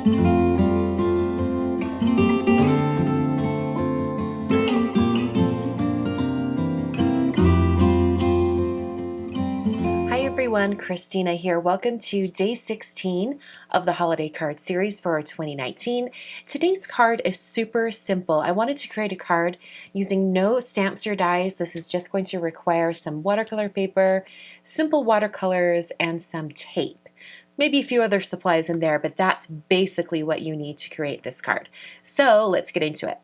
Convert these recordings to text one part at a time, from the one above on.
Hi everyone, Christina here. Welcome to day 16 of the holiday card series for 2019. Today's card is super simple. I wanted to create a card using no stamps or dies. This is just going to require some watercolor paper, simple watercolors, and some tape. Maybe a few other supplies in there, but that's basically what you need to create this card. So let's get into it.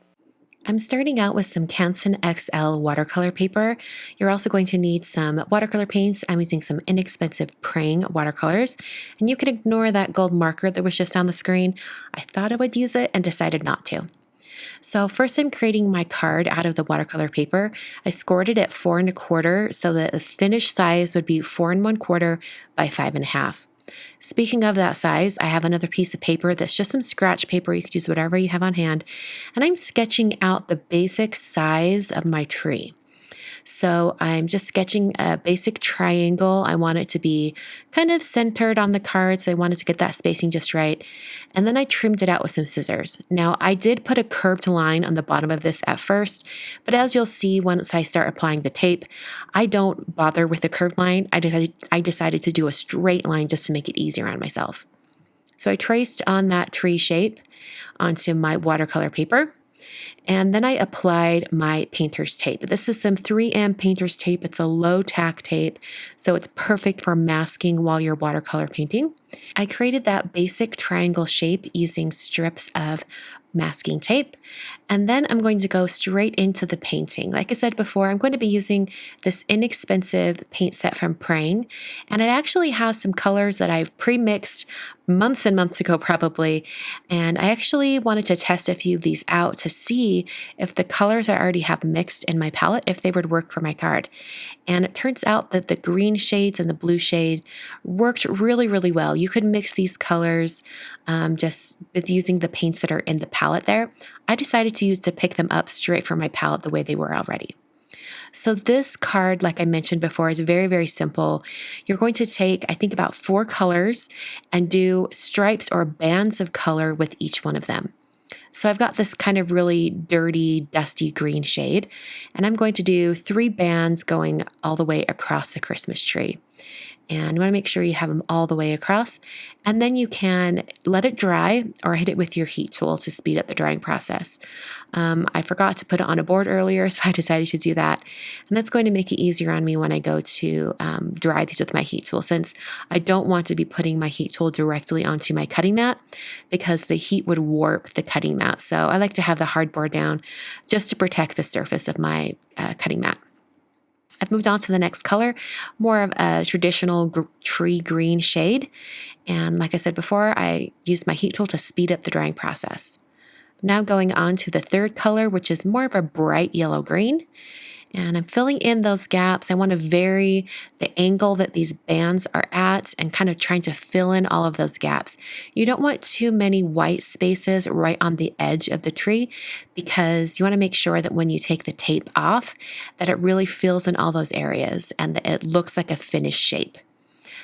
I'm starting out with some Canson XL watercolor paper. You're also going to need some watercolor paints. I'm using some inexpensive Prang watercolors, and you can ignore that gold marker that was just on the screen. I thought I would use it and decided not to. So first I'm creating my card out of the watercolor paper. I scored it at 4 1/4 so that the finished size would be 4 1/4 by 5 1/2. Speaking of that size, I have another piece of paper that's just some scratch paper. You could use whatever you have on hand. And I'm sketching out the basic size of my tree. So I'm just sketching a basic triangle. I want it to be kind of centered on the card, so I wanted to get that spacing just right. And then I trimmed it out with some scissors. Now, I did put a curved line on the bottom of this at first, but as you'll see once I start applying the tape, I don't bother with the curved line. I decided to do a straight line just to make it easier on myself. So I traced on that tree shape onto my watercolor paper. And then I applied my painter's tape. This is some 3M painter's tape. It's a low tack tape, so it's perfect for masking while you're watercolor painting. I created that basic triangle shape using strips of masking tape. And then I'm going to go straight into the painting. Like I said before, I'm going to be using this inexpensive paint set from Prang. And it actually has some colors that I've pre-mixed months and months ago probably. And I actually wanted to test a few of these out to see if the colors I already have mixed in my palette, if they would work for my card. And it turns out that the green shades and the blue shade worked really, really well. You could mix these colors just with using the paints that are in the palette there. I decided to pick them up straight from my palette the way they were already. So this card, like I mentioned before, is very, very simple. You're going to take, I think, about 4 colors and do stripes or bands of color with each one of them. So I've got this kind of really dirty, dusty green shade, and I'm going to do 3 bands going all the way across the Christmas tree. And you want to make sure you have them all the way across. And then you can let it dry or hit it with your heat tool to speed up the drying process. I forgot to put it on a board earlier, so I decided to do that. And that's going to make it easier on me when I go to dry these with my heat tool, since I don't want to be putting my heat tool directly onto my cutting mat because the heat would warp the cutting mat. So I like to have the hardboard down just to protect the surface of my cutting mat. I've moved on to the next color, more of a traditional tree green shade. And like I said before, I used my heat tool to speed up the drying process. Now going on to the third color, which is more of a bright yellow green. And I'm filling in those gaps. I want to vary the angle that these bands are at and kind of trying to fill in all of those gaps. You don't want too many white spaces right on the edge of the tree because you want to make sure that when you take the tape off, that it really fills in all those areas and that it looks like a finished shape.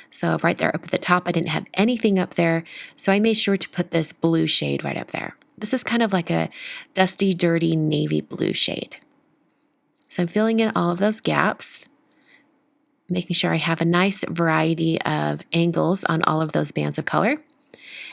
So right there up at the top, I didn't have anything up there, so I made sure to put this blue shade right up there. This is kind of like a dusty, dirty navy blue shade. So I'm filling in all of those gaps, making sure I have a nice variety of angles on all of those bands of color.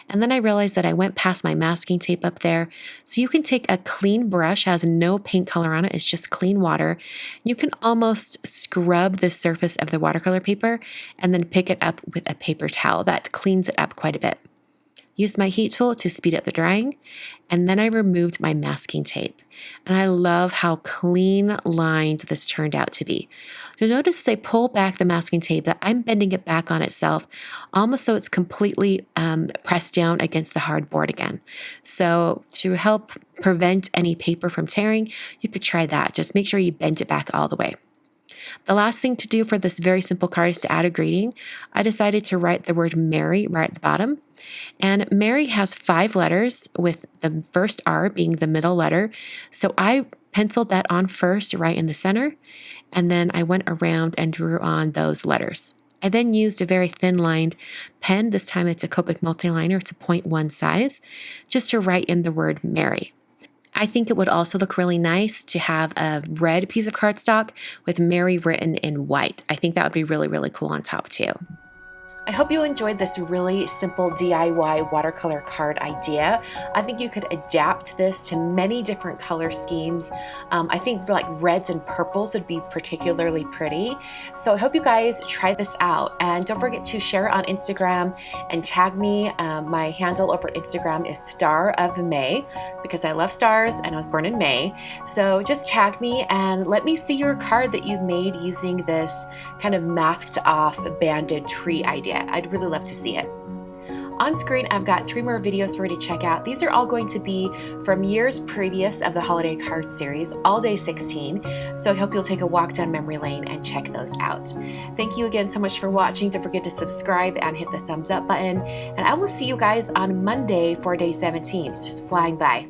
And then I realized that I went past my masking tape up there. So you can take a clean brush, has no paint color on it, it's just clean water. You can almost scrub the surface of the watercolor paper and then pick it up with a paper towel. That cleans it up quite a bit. Used my heat tool to speed up the drying, and then I removed my masking tape. And I love how clean lined this turned out to be. You'll notice as I pull back the masking tape that I'm bending it back on itself, almost so it's completely pressed down against the hardboard again. So to help prevent any paper from tearing, you could try that. Just make sure you bend it back all the way. The last thing to do for this very simple card is to add a greeting. I decided to write the word Merry right at the bottom. And Merry has 5 letters, with the first R being the middle letter. So I penciled that on first right in the center, and then I went around and drew on those letters. I then used a very thin lined pen. This time it's a Copic multiliner. It's a 0.1 size, just to write in the word Mary. I think it would also look really nice to have a red piece of cardstock with Mary written in white. I think that would be really, really cool on top too. I hope you enjoyed this really simple DIY watercolor card idea. I think you could adapt this to many different color schemes. I think like reds and purples would be particularly pretty. So I hope you guys try this out, and don't forget to share it on Instagram and tag me. My handle over Instagram is Star of May, because I love stars and I was born in May. So just tag me and let me see your card that you've made using this kind of masked off banded tree idea. I'd really love to see it. On screen, I've got 3 more videos for you to check out. These are all going to be from years previous of the holiday card series, all day 16. So I hope you'll take a walk down memory lane and check those out. Thank you again so much for watching. Don't forget to subscribe and hit the thumbs up button. And I will see you guys on Monday for day 17. It's just flying by.